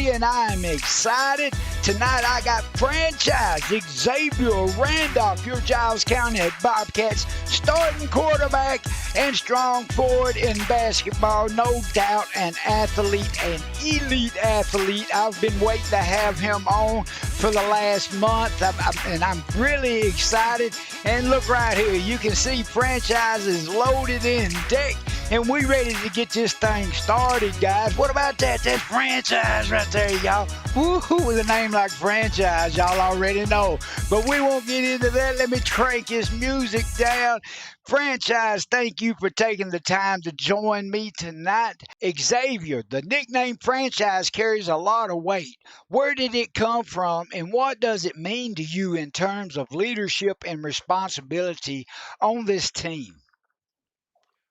everybody, and I am excited. Tonight I got franchise Xavier Randolph, your Giles County Bobcats starting quarterback and strong forward in basketball. No doubt an athlete, an elite athlete. I've been waiting to have him on for the last month, and I'm really excited. And look right here, you can see franchise is loaded in deck, and we ready to get this thing started, guys. What about that? That's franchise right there, y'all. Woo-hoo, with a name like franchise, y'all already know. But we won't get into that. Let me crank his music down. Franchise, thank you for taking the time to join me tonight. Xavier, the nickname franchise carries a lot of weight. Where did it come from, and what does it mean to you in terms of leadership and responsibility on this team?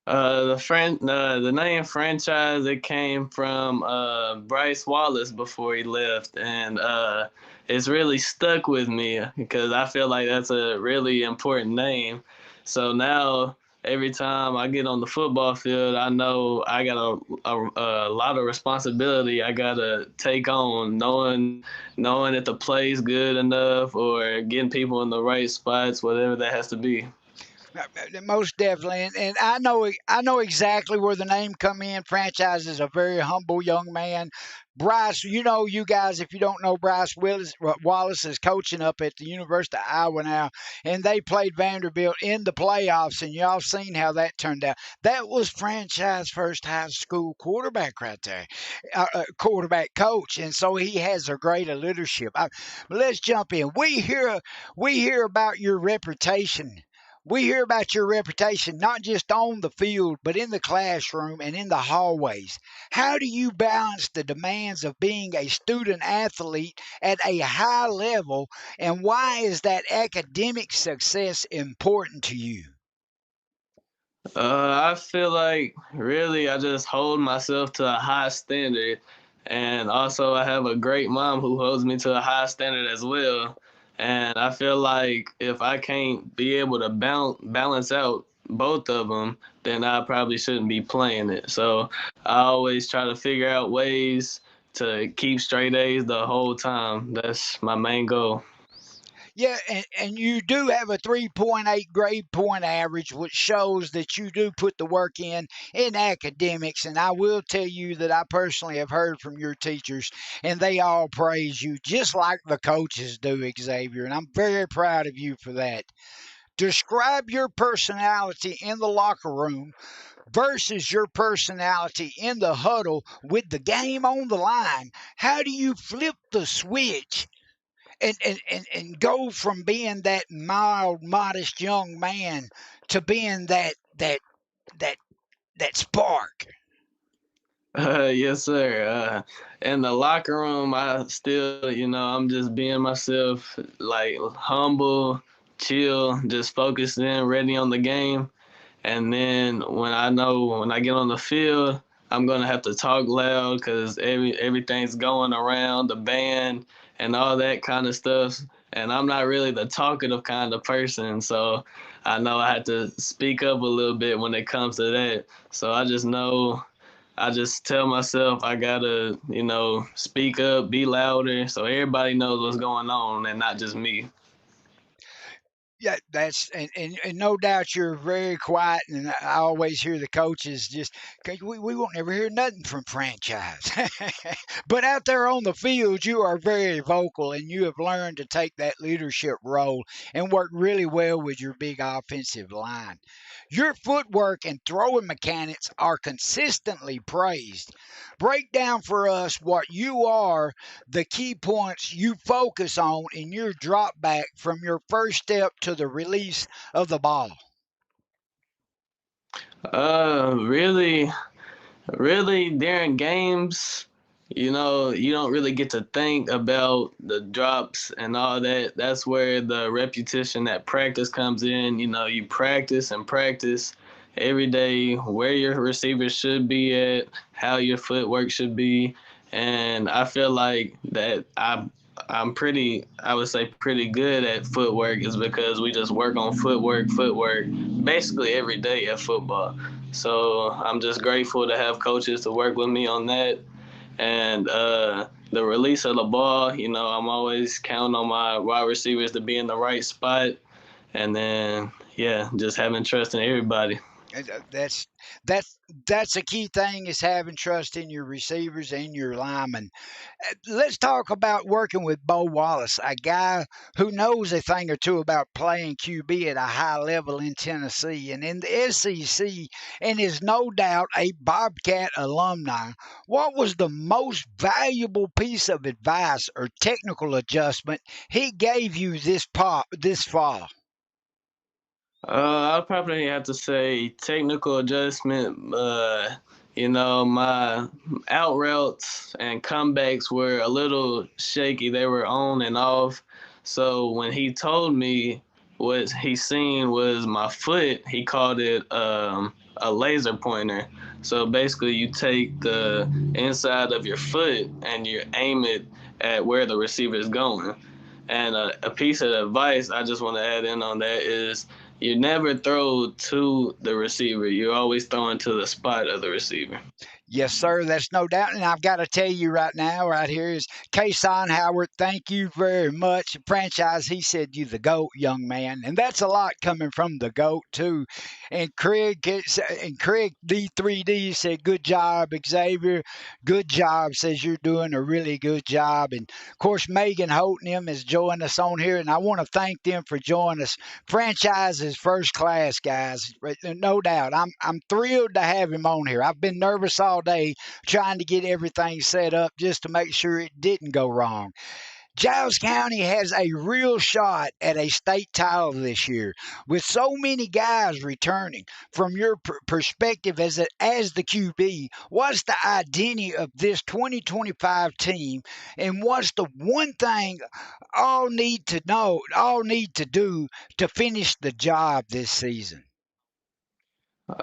The name franchise, it came from Bryce Wallace before he left, and it's really stuck with me because I feel like that's a really important name. So now every time I get on the football field, I know I got a lot of responsibility I gotta take on, knowing if the play's good enough or getting people in the right spots, whatever that has to be. Most definitely, and I know exactly where the name come in. Franchise is a very humble young man. Bryce, you guys, if you don't know, Wallace is coaching up at the University of Iowa now, and they played Vanderbilt in the playoffs, and y'all seen how that turned out. That was franchise first high school quarterback right there, quarterback coach, and so he has a great leadership. Let's jump in. We hear about your reputation. We hear about your reputation not just on the field, but in the classroom and in the hallways. How do you balance the demands of being a student athlete at a high level, and why is that academic success important to you? I feel like really I just hold myself to a high standard, and also I have a great mom who holds me to a high standard as well. And I feel like if I can't be able to balance out both of them, then I probably shouldn't be playing it. So I always try to figure out ways to keep straight A's the whole time. That's my main goal. Yeah, and you do have a 3.8 grade point average, which shows that you do put the work in academics. And I will tell you that I personally have heard from your teachers, and they all praise you, just like the coaches do, Xavier. And I'm very proud of you for that. Describe your personality in the locker room versus your personality in the huddle with the game on the line. How do you flip the switch and go from being that mild, modest young man to being that that spark? Yes, sir. In the locker room, I still, I'm just being myself, like humble, chill, just focused in, ready on the game. And then when I get on the field, I'm gonna have to talk loud because everything's going around the band and all that kind of stuff. And I'm not really the talkative kind of person, so I know I have to speak up a little bit when it comes to that. So I just tell myself I gotta, speak up, be louder, so everybody knows what's going on and not just me. Yeah, that's and no doubt you're very quiet, and I always hear the coaches just 'cause we won't ever hear nothing from franchise. But out there on the field, you are very vocal, and you have learned to take that leadership role and work really well with your big offensive line. Your footwork and throwing mechanics are consistently praised. Break down for us what you are, the key points you focus on in your drop back from your first step to the release of the ball. Really, really during games, you don't really get to think about the drops and all that. That's where the repetition at practice comes in. You practice and practice every day where your receivers should be at, how your footwork should be. And I feel like that I'm pretty, I would say pretty good at footwork is because we just work on footwork, basically every day at football. So I'm just grateful to have coaches to work with me on that. And the release of the ball, I'm always counting on my wide receivers to be in the right spot, and then just having trust in everybody. And, that's a key thing is having trust in your receivers and your linemen. Let's talk about working with Bo Wallace, a guy who knows a thing or two about playing QB at a high level in Tennessee and in the SEC, and is no doubt a Bobcat alumni. What was the most valuable piece of advice or technical adjustment he gave you this fall? I'll probably have to say technical adjustment. My out routes and comebacks were a little shaky. They were on and off. So when he told me what he seen was my foot, he called it a laser pointer. So basically, you take the inside of your foot and you aim it at where the receiver is going. And a piece of advice I just want to add in on that is you never throw to the receiver. You're always throwing to the spot of the receiver. Yes, sir. That's no doubt. And I've got to tell you right now, right here is Kason Howard. Thank you very much. Franchise, he said you the GOAT, young man. And that's a lot coming from the GOAT, too. And Craig D3D said, good job, Xavier. Good job. Says you're doing a really good job. And of course, Megan Holtnam has joined us on here. And I want to thank them for joining us. Franchise is first class, guys. No doubt. I'm thrilled to have him on here. I've been nervous all day trying to get everything set up just to make sure it didn't go wrong. Giles County has a real shot at a state title this year with so many guys returning. From your perspective as the QB, what's the identity of this 2025 team, and what's the one thing all need to do to finish the job this season?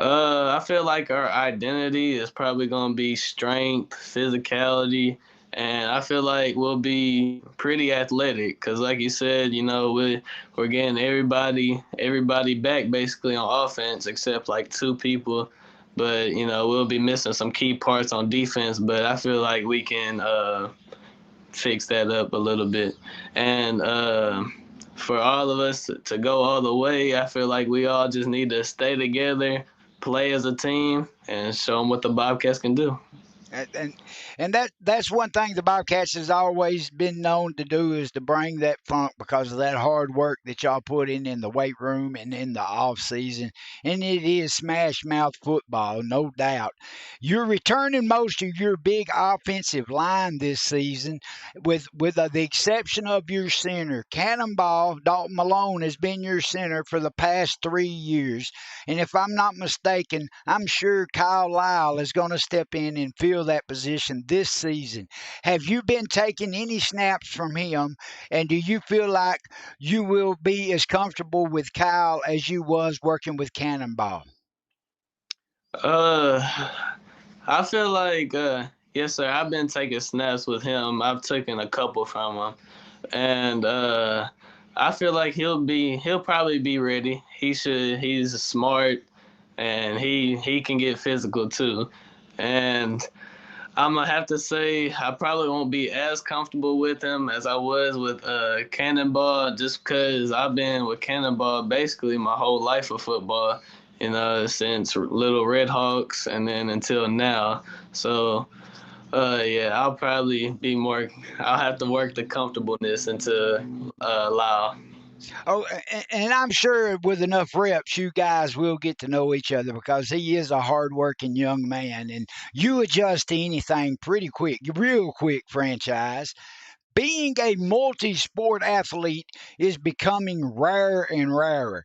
I feel like our identity is probably going to be strength, physicality, and I feel like we'll be pretty athletic because, like you said, we're getting everybody back basically on offense except like two people, but we'll be missing some key parts on defense. But I feel like we can fix that up a little bit, and for all of us to go all the way, I feel like we all just need to stay together, play as a team, and show them what the Bobcats can do. And that's one thing the Bobcats has always been known to do is to bring that funk because of that hard work that y'all put in the weight room and in the off season. And it is smash mouth football, no doubt. You're returning most of your big offensive line this season, with the exception of your center. Cannonball Dalton Malone has been your center for the past 3 years, and if I'm not mistaken, I'm sure Kyle Lyle is going to step in and fill that position this season. Have you been taking any snaps from him, and do you feel like you will be as comfortable with Kyle as you was working with Cannonball? Uh, I feel like yes, sir. I've been taking snaps with him. I've taken a couple from him, and I feel like he'll probably be ready. He's smart, and he can get physical too, and I'm gonna have to say I probably won't be as comfortable with him as I was with Cannonball, just because I've been with Cannonball basically my whole life of football, since Little Red Hawks and then until now. So, I'll probably be more. I'll have to work the comfortableness into Lyle. Oh, and I'm sure with enough reps, you guys will get to know each other because he is a hardworking young man, and you adjust to anything pretty quick, real quick. Franchise. Being a multi sport athlete is becoming rarer and rarer.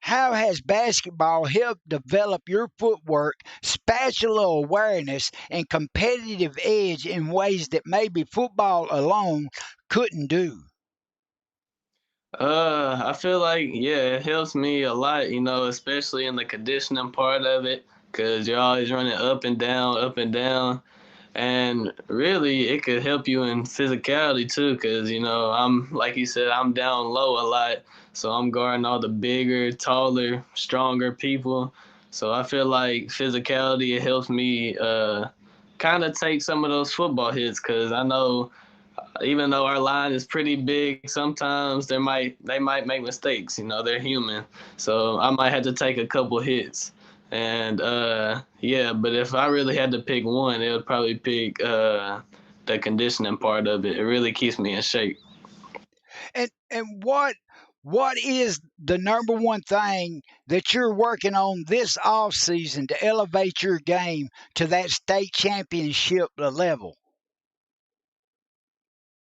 How has basketball helped develop your footwork, spatula awareness, and competitive edge in ways that maybe football alone couldn't do? I feel like it helps me a lot, especially in the conditioning part of it, because you're always running up and down, and really it could help you in physicality too, because I'm like you said, I'm down low a lot, so I'm guarding all the bigger, taller, stronger people. So I feel like physicality it helps me kind of take some of those football hits, because I know even though our line is pretty big, sometimes they might make mistakes. You know, they're human, so I might have to take a couple hits. And yeah, but if I really had to pick one, it would probably pick the conditioning part of it. It really keeps me in shape. And what is the number one thing that you're working on this off season to elevate your game to that state championship level?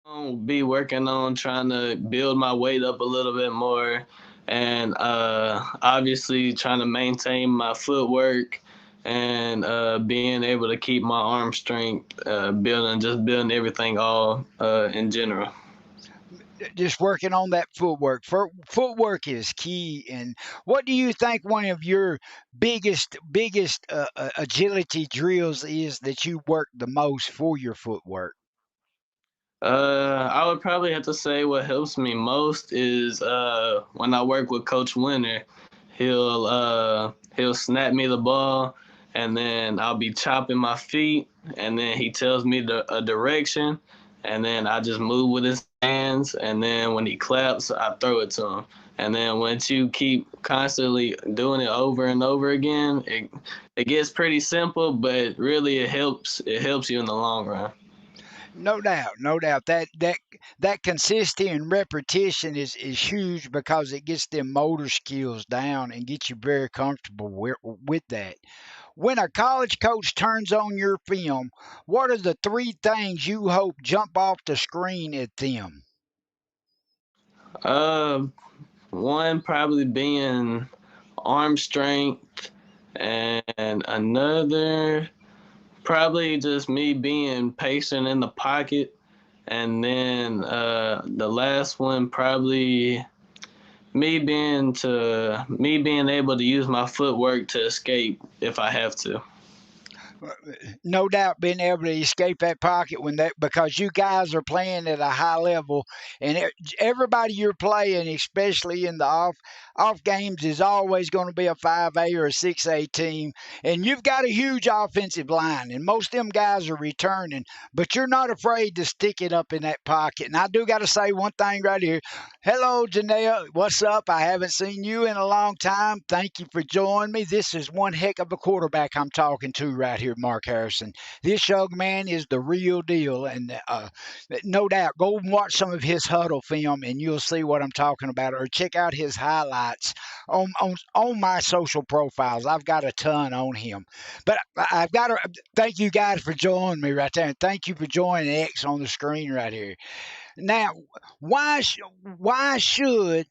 I'll be working on trying to build my weight up a little bit more, and obviously trying to maintain my footwork and being able to keep my arm strength, building everything all in general. Just working on that footwork. Footwork is key. And what do you think one of your biggest agility drills is that you work the most for your footwork? I would probably have to say what helps me most is when I work with Coach Winter. He'll snap me the ball, and then I'll be chopping my feet, and then he tells me a direction, and then I just move with his hands, and then when he claps, I throw it to him. And then once you keep constantly doing it over and over again, it gets pretty simple, but really it helps you in the long run. No doubt, no doubt. That consistency and repetition is huge because it gets them motor skills down and gets you very comfortable with that. When a college coach turns on your film, what are the three things you hope jump off the screen at them? Uh, One probably being arm strength, and another probably just me being patient in the pocket, and then the last one probably me being able to use my footwork to escape if I have to. No doubt being able to escape that pocket when that because you guys are playing at a high level and everybody you're playing, especially in the off games, is always going to be a 5A or a 6A team, and you've got a huge offensive line, and most of them guys are returning, but you're not afraid to stick it up in that pocket. And I do got to say one thing right here. Hello, Janelle. What's up? I haven't seen you in a long time. Thank you for joining me. This is one heck of a quarterback I'm talking to right here, Mark Harrison. This young man is the real deal, and no doubt, go and watch some of his huddle film, and you'll see what I'm talking about. Or check out his highlights on my social profiles. I've got a ton on him. But I've got to thank you guys for joining me right there, and thank you for joining X on the screen right here. Now, why should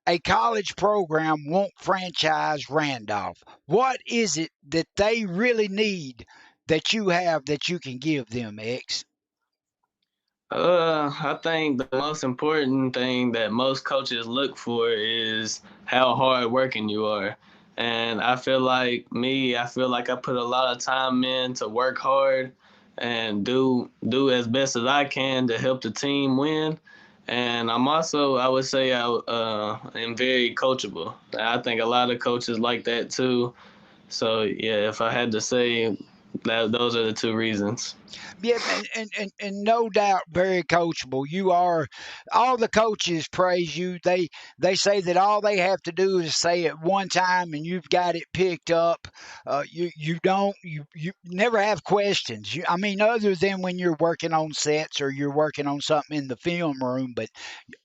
a college program won't franchise Randolph? What is it that they really need that you have that you can give them, X? I think the most important thing that most coaches look for is how hard working you are. And I feel like I put a lot of time in to work hard and do as best as I can to help the team win. And I would say am very coachable. I think a lot of coaches like that too. So yeah, if I had to say that, those are the two reasons. Yeah, and no doubt very coachable. You are all the coaches praise you. They say that all they have to do is say it one time and you've got it picked up. You never have questions. I mean, other than when you're working on sets or you're working on something in the film room, but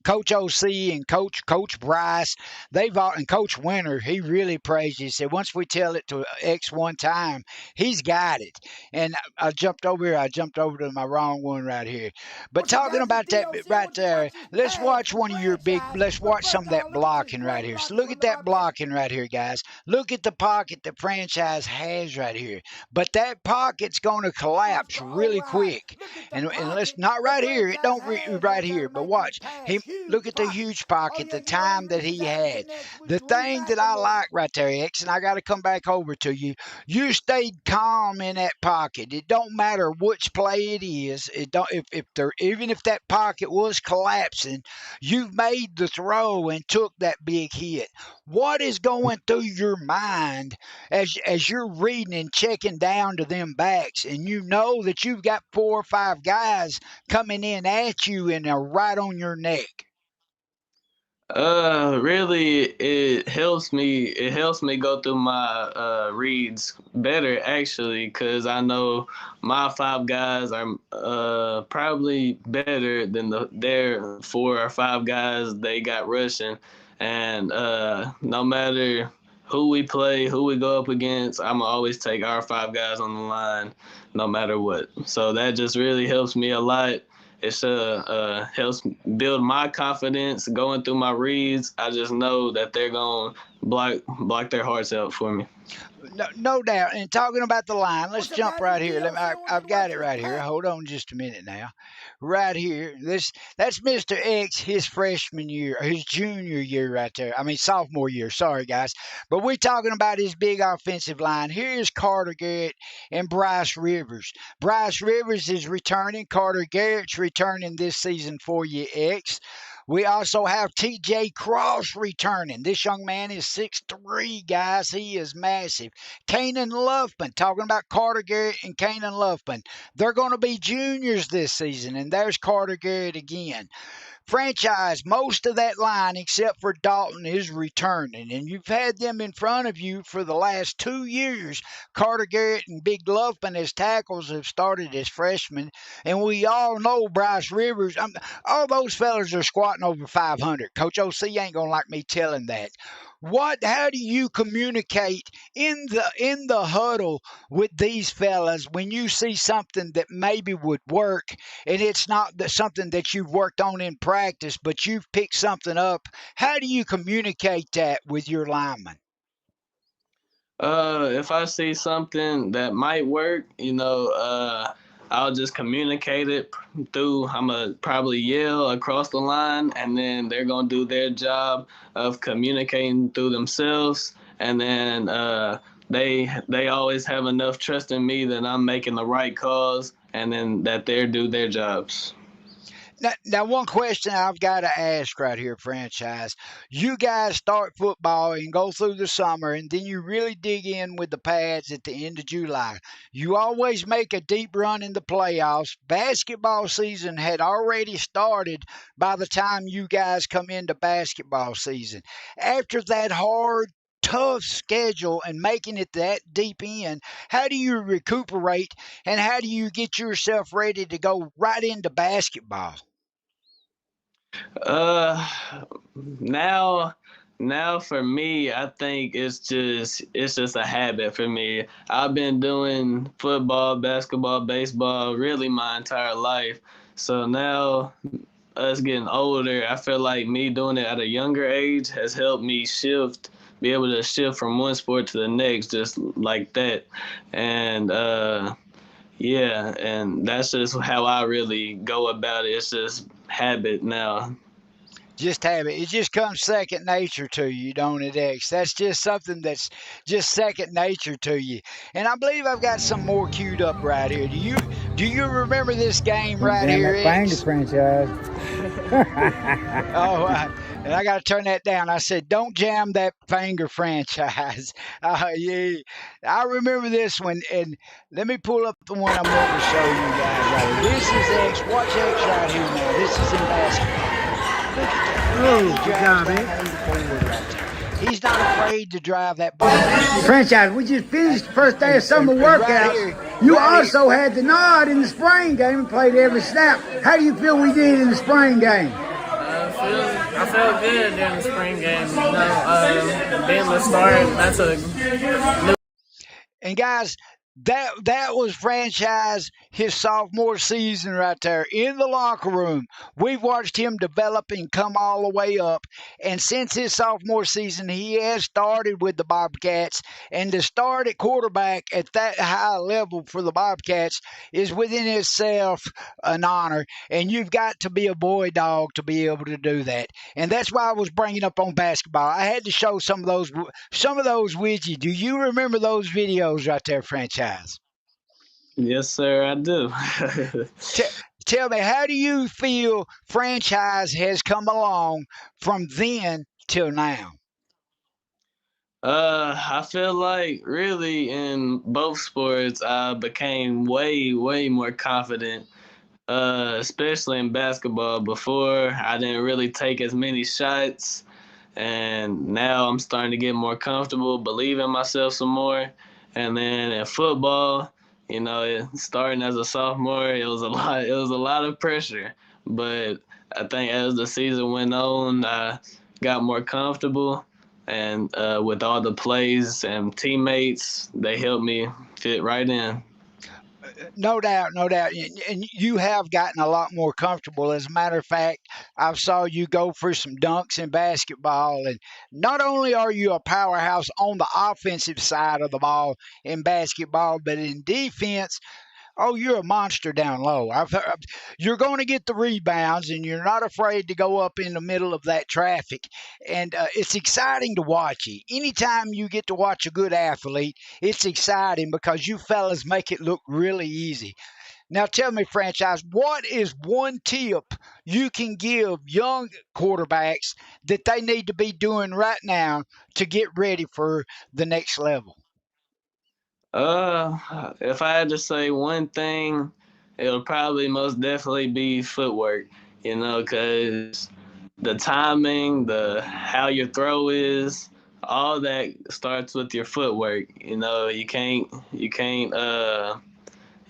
Coach OC and Coach Bryce, they've all and Coach Winter, he really praised you. He said once we tell it to X one time, he's got it. And I jumped over here. I jumped over to my wrong one right here. But What you talking got this about that bit DOC? right What you there, got this let's bad watch one of your big. franchise? Let's But watch some first of off, that let me get this blocking right right here. about So this look at women that Bobcats. blocking right here, guys. Look at the pocket the franchise has right here. But that pocket's going to collapse All really right. quick. Look at the And let's pocket not the right here. It franchise don't has right right now here. to But make this watch pass. him. Look Huge at the pocket. huge Oh, pocket. yeah, The you know time what? that Mr. he Zach had. connects with The Louis thing that I McElroy. like right there, X, and I got to come back over to you. You stayed calm in that pocket. It don't matter which play it is. It don't if there even if that pocket was collapsing, you've made the throw and took that big hit. What is going through your mind as you're reading and checking down to them backs, and you know that you've got 4 or 5 guys coming in at you and are right on your neck? Really, it helps me. It helps me go through my reads better, actually, because I know my 5 guys are probably better than their 4 or 5 guys they got rushing, and no matter who we play, who we go up against, I'm always take our 5 guys on the line, no matter what. So that just really helps me a lot. It helps build my confidence going through my reads. I just know that they're going to block their hearts out for me. No doubt. And talking about the line, let's jump right here. I've got it right here. Hold on just a minute now. Right here. That's Mr. X, his freshman year, his junior year right there. I mean, sophomore year. Sorry, guys. But we're talking about his big offensive line. Here's Carter Garrett and Bryce Rivers. Bryce Rivers is returning. Carter Garrett's returning this season for you, X. We also have T.J. Cross returning. This young man is 6'3", guys. He is massive. Kanan Luffman, talking about Carter Garrett and Kanan Luffman. They're going to be juniors this season, and there's Carter Garrett again. Franchise, most of that line except for Dalton is returning, and you've had them in front of you for the last 2 years. Carter Garrett and Big Luffman as tackles have started as freshmen, and we all know Bryce Rivers. All those fellas are squatting over 500. Coach OC ain't gonna like me telling that. How do you communicate in the huddle with these fellas when you see something that maybe would work, and it's not something that you've worked on in practice, but you've picked something up? How do you communicate that with your linemen? If I see something that might work, I'll just communicate it through. I'm gonna probably yell across the line, and then they're gonna do their job of communicating through themselves, and then they always have enough trust in me that I'm making the right calls, and then that they do their jobs. Now, one question I've got to ask right here, franchise. You guys start football and go through the summer, and then you really dig in with the pads at the end of July. You always make a deep run in the playoffs. Basketball season had already started by the time you guys come into basketball season. After that hard, tough schedule and making it that deep in, how do you recuperate, and how do you get yourself ready to go right into basketball? Now for me, I think it's just a habit for me. I've been doing football, basketball, baseball really my entire life. So now, us getting older, I feel like me doing it at a younger age has helped me be able to shift from one sport to the next just like that. And yeah, and that's just how I really go about it. It's just habit now. Just habit. It just comes second nature to you, don't it, X? That's just something that's just second nature to you. And I believe I've got some more queued up right here. Do you remember this game right here, X? Franchise. Oh, and I got to turn that down. I said, don't jam that finger, franchise. Yeah, I remember this one, and let me pull up the one I'm going to show you guys right here. This is X. Watch X right here now. This is in basketball. Look at that. Good job, man. He's not afraid to drive that ball. Franchise, we just finished the first day of summer workouts. You also had the nod in the spring game and played every snap. How do you feel we did in the spring game? I felt good during the spring game. Being the start, that's a new. And guys, that was franchise his sophomore season right there in the locker room. We've watched him develop and come all the way up. And since his sophomore season, he has started with the Bobcats. And to start at quarterback at that high level for the Bobcats is within itself an honor. And you've got to be a boy dog to be able to do that. And that's why I was bringing up on basketball. I had to show some of those with you. Do you remember those videos right there, franchise? Yes, sir, I do. T- Tell me, how do you feel franchise has come along from then till now? I feel like really in both sports, I became way more confident. Especially in basketball. Before, I didn't really take as many shots, and now I'm starting to get more comfortable, believe in myself some more. And then in football, starting as a sophomore, it was a lot. It was a lot of pressure, but I think as the season went on, I got more comfortable, and with all the plays and teammates, they helped me fit right in. No doubt, no doubt. And you have gotten a lot more comfortable. As a matter of fact, I saw you go for some dunks in basketball. And not only are you a powerhouse on the offensive side of the ball in basketball, but in defense, oh, you're a monster down low. You're going to get the rebounds, and you're not afraid to go up in the middle of that traffic. And it's exciting to watch you. Anytime you get to watch a good athlete, it's exciting because you fellas make it look really easy. Now, tell me, franchise, what is one tip you can give young quarterbacks that they need to be doing right now to get ready for the next level? If I had to say one thing, it'll probably most definitely be footwork. Because the timing, the how your throw is, all that starts with your footwork. You can't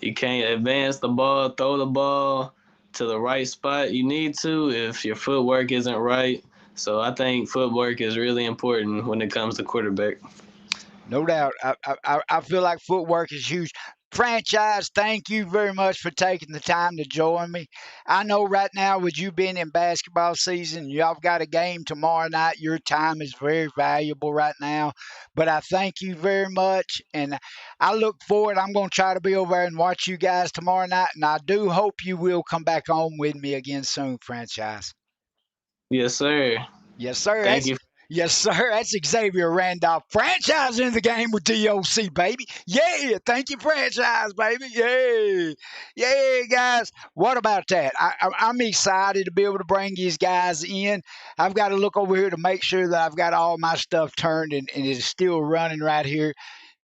advance the ball, throw the ball to the right spot you need to if your footwork isn't right. So I think footwork is really important when it comes to quarterback. No doubt. I feel like footwork is huge. Franchise, thank you very much for taking the time to join me. I know right now, with you being in basketball season, y'all got a game tomorrow night. Your time is very valuable right now. But I thank you very much. And I look forward. I'm going to try to be over there and watch you guys tomorrow night. And I do hope you will come back on with me again soon, franchise. Yes, sir. Yes, sir. Thank you. Yes, sir. That's Xavier Randolph. Franchise in the game with DOC, baby. Yeah. Thank you, franchise, baby. Yeah. Yeah, guys. What about that? I'm excited to be able to bring these guys in. I've got to look over here to make sure that I've got all my stuff turned and it is still running right here.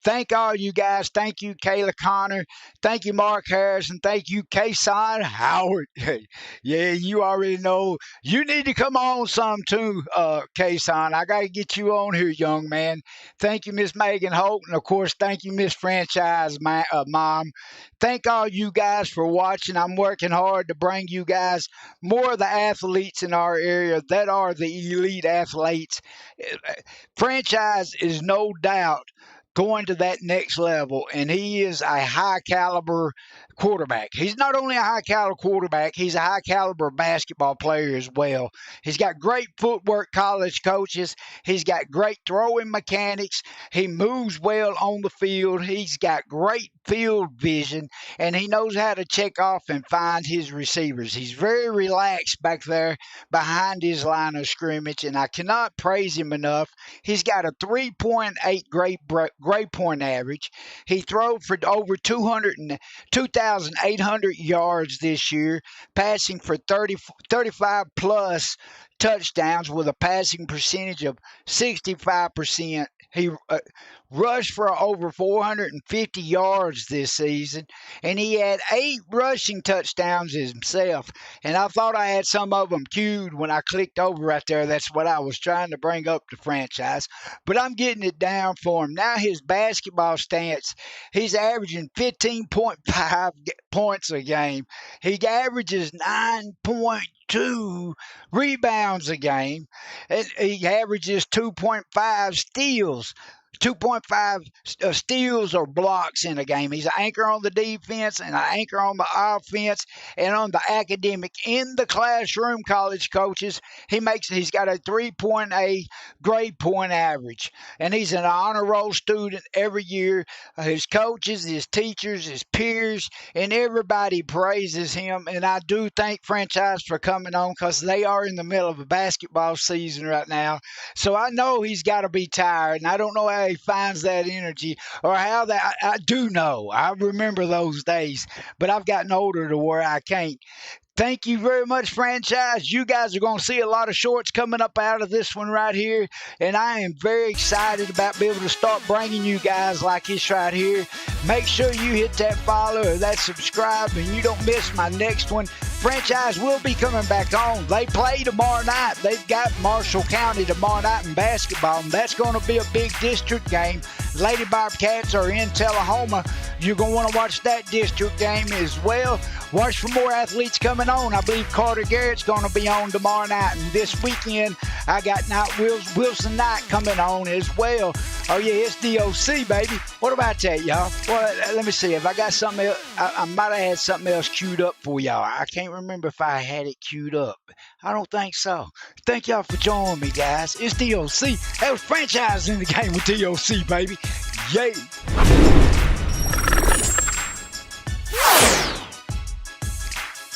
Thank all you guys. Thank you, Kayla Connor. Thank you, Mark Harris. And thank you, Kason Howard. Yeah, you already know. You need to come on some too, Kason. I got to get you on here, young man. Thank you, Miss Megan Holt. And, of course, thank you, Miss Franchise Mom. Thank all you guys for watching. I'm working hard to bring you guys more of the athletes in our area that are the elite athletes. Franchise is no doubt going to that next level, and he is a high caliber quarterback. He's not only a high caliber quarterback, he's a high caliber basketball player as well. He's got great footwork, college coaches. He's got great throwing mechanics. He moves well on the field. He's got great field vision, and he knows how to check off and find his receivers. He's very relaxed back there behind his line of scrimmage, and I cannot praise him enough. He's got a 3.8 grade point average. He threw for over 2,800 yards this year, passing for 35 plus touchdowns with a passing percentage of 65%. He rushed for over 450 yards this season, and he had 8 rushing touchdowns himself. And I thought I had some of them queued when I clicked over right there. That's what I was trying to bring up to franchise. But I'm getting it down for him. Now his basketball stance, he's averaging 15.5 points a game. He averages 9.2 rebounds a game, and he averages 2.5 steals. 2.5 steals or blocks in a game. He's an anchor on the defense and an anchor on the offense and on the academic. In the classroom, college coaches, he's got a 3.8 grade point average, and he's an honor roll student every year. His coaches, his teachers, his peers, and everybody praises him. And I do thank franchise for coming on because they are in the middle of a basketball season right now. So I know he's got to be tired, and I don't know how everybody finds that energy or how that. I do know. I remember those days, but I've gotten older to where I can't. Thank you very much, franchise. You guys are going to see a lot of shorts coming up out of this one right here, and I am very excited about being able to start bringing you guys like this right here. Make sure you hit that follow or that subscribe, and you don't miss my next one. Franchise will be coming back on. They play tomorrow night. They've got Marshall County tomorrow night in basketball, and that's going to be a big district game. Lady Bobcats are in Tullahoma. You're going to want to watch that district game as well. Watch for more athletes coming on. I believe Carter Garrett's going to be on tomorrow night. And this weekend, I got Wilson Knight coming on as well. Oh, yeah, it's DOC, baby. What about that, y'all? Well, let me see. If I got something else, I might have had something else queued up for y'all. I can't remember if I had it queued up. I don't think so. Thank y'all for joining me, guys. It's DOC. That was Franchise in the Game with DOC, baby. Yay.